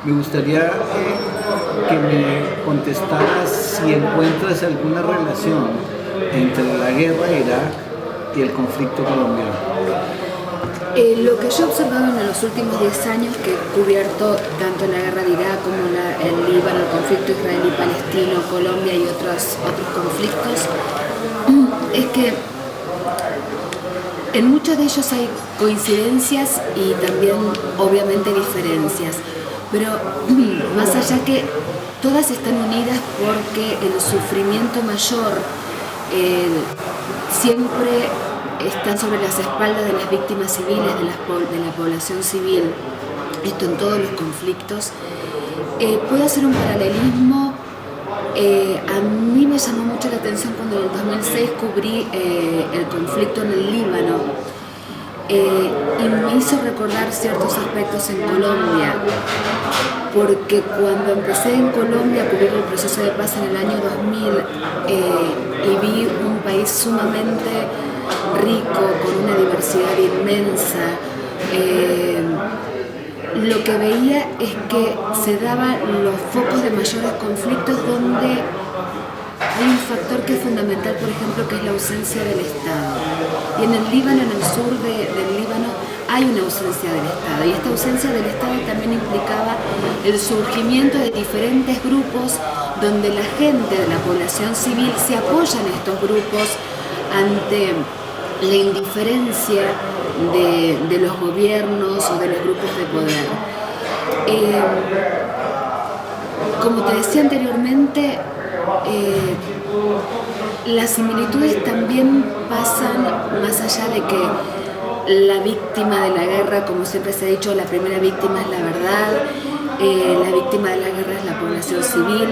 Me gustaría que me contestaras si encuentras alguna relación entre la guerra de Irak y el conflicto colombiano. Lo que yo he observado en los últimos 10 años, que he cubierto tanto la guerra de Irak como el Líbano, el conflicto israelí-palestino, Colombia y otros conflictos, es que en muchos de ellos hay coincidencias y también obviamente diferencias, pero más allá que todas están unidas porque el sufrimiento mayor siempre están sobre las espaldas de las víctimas civiles, de la población civil, esto en todos los conflictos. Puedo hacer un paralelismo. A mí me llamó mucho la atención cuando en el 2006 cubrí el conflicto en el Líbano y me hizo recordar ciertos aspectos en Colombia, porque cuando empecé en Colombia a cubrir el proceso de paz en el año 2000 y vi un país sumamente rico, con una diversidad inmensa, lo que veía es que se daban los focos de mayores conflictos donde hay un factor que es fundamental, por ejemplo, que es la ausencia del Estado. Y en el Líbano, en el sur del Líbano, hay una ausencia del Estado. Y esta ausencia del Estado también implicaba el surgimiento de diferentes grupos donde la gente de la población civil se apoya en estos grupos ante la indiferencia de los gobiernos o de los grupos de poder. Como te decía anteriormente, las similitudes también pasan más allá de que la víctima de la guerra, como siempre se ha dicho, la primera víctima es la verdad. La víctima de la guerra es la población civil.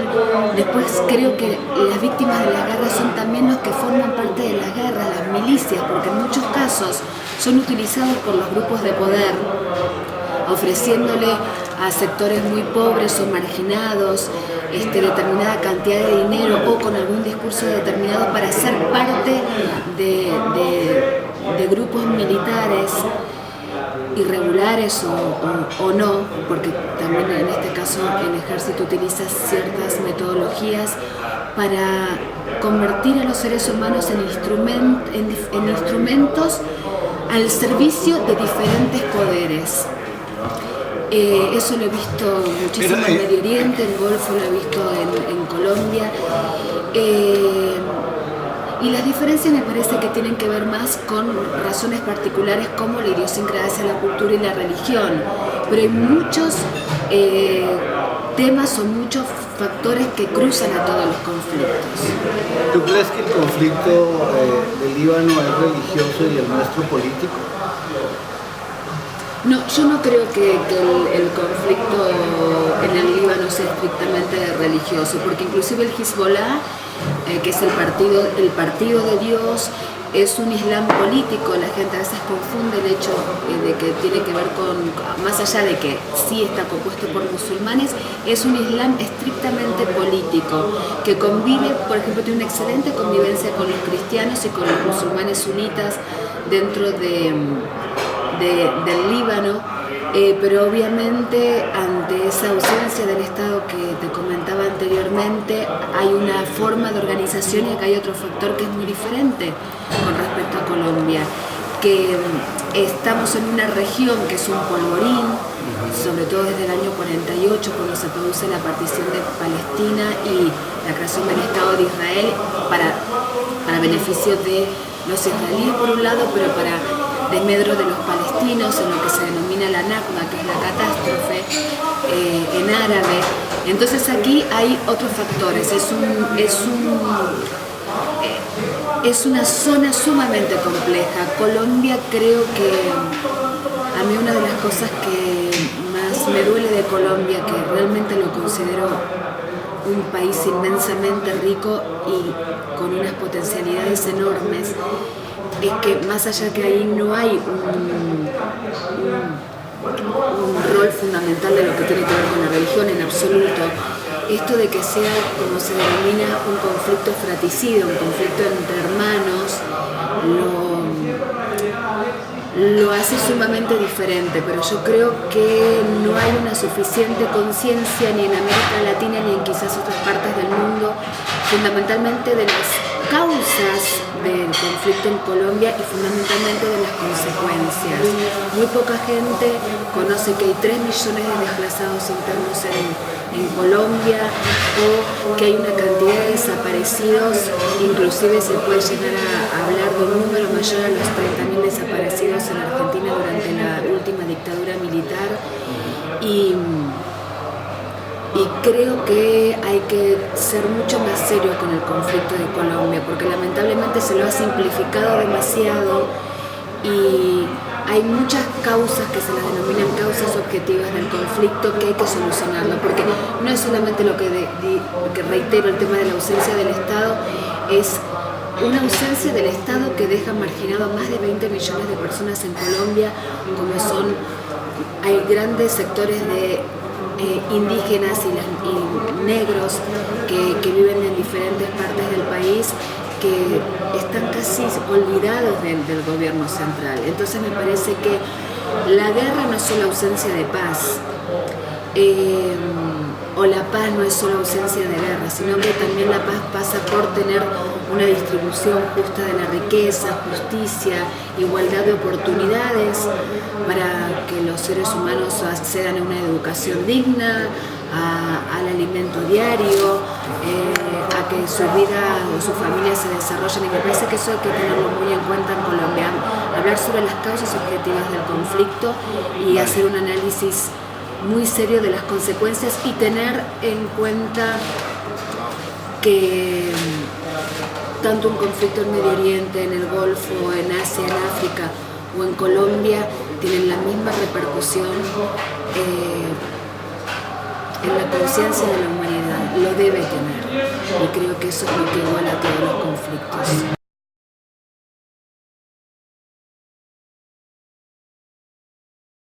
Después creo que las víctimas de la guerra son también los que forman parte de las guerras, las milicias, porque en muchos casos son utilizados por los grupos de poder, ofreciéndole a sectores muy pobres o marginados determinada cantidad de dinero o con algún discurso determinado para ser parte de grupos militares irregulares o no, porque también en este caso el ejército utiliza ciertas metodologías para convertir a los seres humanos en instrumentos al servicio de diferentes poderes. Eso lo he visto muchísimo en Medio Oriente, en Golfo, lo he visto en Colombia. Y las diferencias me parece que tienen que ver más con razones particulares como la idiosincrasia, la cultura y la religión. Pero hay muchos temas o muchos factores que cruzan a todos los conflictos. ¿Tú crees que el conflicto del Líbano es religioso y el nuestro político? No, yo no creo que el conflicto en el Líbano sea estrictamente religioso, porque inclusive el Hezbollah, que es el partido de Dios, es un islam político. La gente a veces confunde el hecho de que tiene que ver con, más allá de que sí está compuesto por musulmanes, es un islam estrictamente político, que convive, por ejemplo, tiene una excelente convivencia con los cristianos y con los musulmanes sunitas dentro del Líbano, pero obviamente ante esa ausencia del Estado que te comentaba anteriormente, hay una forma de organización y acá hay otro factor que es muy diferente con respecto a Colombia, que estamos en una región que es un polvorín, sobre todo desde el año 48, cuando se produce la partición de Palestina y la creación del Estado de Israel para beneficio de los israelíes por un lado, pero para desmedro de los palestinos, en lo que se denomina la Nakba, que es la catástrofe en árabe. Entonces aquí hay otros factores, es una zona sumamente compleja. Colombia, creo que a mí una de las cosas que más me duele de Colombia, que realmente lo considero un país inmensamente rico y con unas potencialidades enormes, es que más allá que ahí no hay un rol fundamental de lo que tiene que ver con la religión en absoluto, esto de que sea, como se denomina, un conflicto fratricida, un conflicto entre hermanos, lo hace sumamente diferente, pero yo creo que no hay una suficiente conciencia ni en América Latina ni en quizás otras partes del mundo, fundamentalmente de las causas del conflicto en Colombia y fundamentalmente de las consecuencias. Muy poca gente conoce que hay 3 millones de desplazados internos en Colombia, o que hay una cantidad de desaparecidos, inclusive se puede llegar a hablar de un número mayor a los 30.000 desaparecidos en Argentina durante la última dictadura militar, y creo que hay que ser mucho más serio con el conflicto de Colombia, porque lamentablemente se lo ha simplificado demasiado y hay muchas causas que se las denominan causas objetivas del conflicto que hay que solucionarlo, porque no es solamente lo que reitero, el tema de la ausencia del Estado, es una ausencia del Estado que deja marginado a más de 20 millones de personas en Colombia, como son, hay grandes sectores de indígenas y negros que viven en diferentes partes del país, que están casi olvidados del gobierno central. Entonces me parece que la guerra no es solo ausencia de paz, o la paz no es solo ausencia de guerra, sino que también la paz pasa por tener una distribución justa de la riqueza, justicia, igualdad de oportunidades para que los seres humanos accedan a una educación digna, al alimento diario, a que su vida o su familia se desarrollen, y me parece que eso hay que tenerlo muy en cuenta en Colombia, hablar sobre las causas objetivas del conflicto y hacer un análisis muy serio de las consecuencias y tener en cuenta que tanto un conflicto en Medio Oriente, en el Golfo, en Asia, en África o en Colombia tienen la misma repercusión en la conciencia de la humanidad, lo debe tener, y creo que eso es lo que iguala a todos los conflictos.